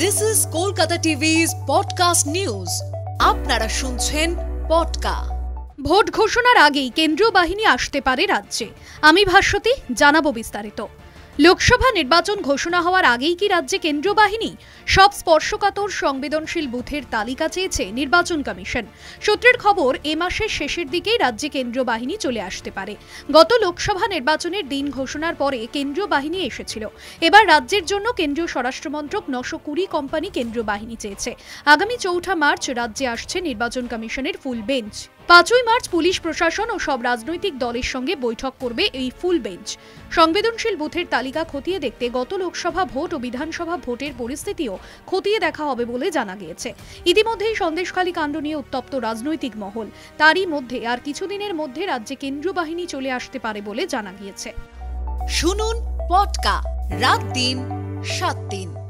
This is Kolkata TV's podcast news. আপনারা শুনছেন পডকা। Vote ঘোষণার আগেই কেন্দ্রীয় বাহিনী আসতে পারে রাজ্যে। আমি ভাস্বতী, জানাবো বিস্তারিত। লোকসভা নির্বাচন ঘোষণা হওয়ার আগেই কি রাজ্যে কেন্দ্রীয় বাহিনী? সব স্পর্শকাতর সংবেদনশীল বুথের তালিকা চেয়েছে নির্বাচন কমিশন। সূত্রের খবর, এ মাসের শেষের দিকেই রাজ্যে কেন্দ্রীয় বাহিনী চলে আসতে পারে। গত লোকসভা নির্বাচনের দিন ঘোষণার পরে কেন্দ্রীয় বাহিনী এসেছিল। এবার রাজ্যের জন্য কেন্দ্রীয় স্বরাষ্ট্রমন্ত্রক 920 কোম্পানি কেন্দ্রীয় বাহিনী চেয়েছে। আগামী 4 মার্চ রাজ্যে আসছে নির্বাচন কমিশনের ফুল বেঞ্চ। 5 মার্চ পুলিশ প্রশাসন ও সব রাজনৈতিক দলের সঙ্গে বৈঠক করবে এই ফুল বেঞ্চ। সংবেদনশীল বুথের তালিকা খতিয়ে দেখতে গত লোকসভা ভোট ও বিধানসভা ভোটের পরিস্থিতিও খতিয়ে দেখা হবে বলে জানা গিয়েছে। ইতিমধ্যেই সন্দেশখালী কাণ্ড নিয়ে উত্তপ্ত রাজনৈতিক মহল। তারই মধ্যে আর কিছুদিনের মধ্যে রাজ্যে কেন্দ্রীয় বাহিনী চলে আসতে পারে বলে জানা গিয়েছে। শুনুন পডকা, রাত দিন 7 দিন।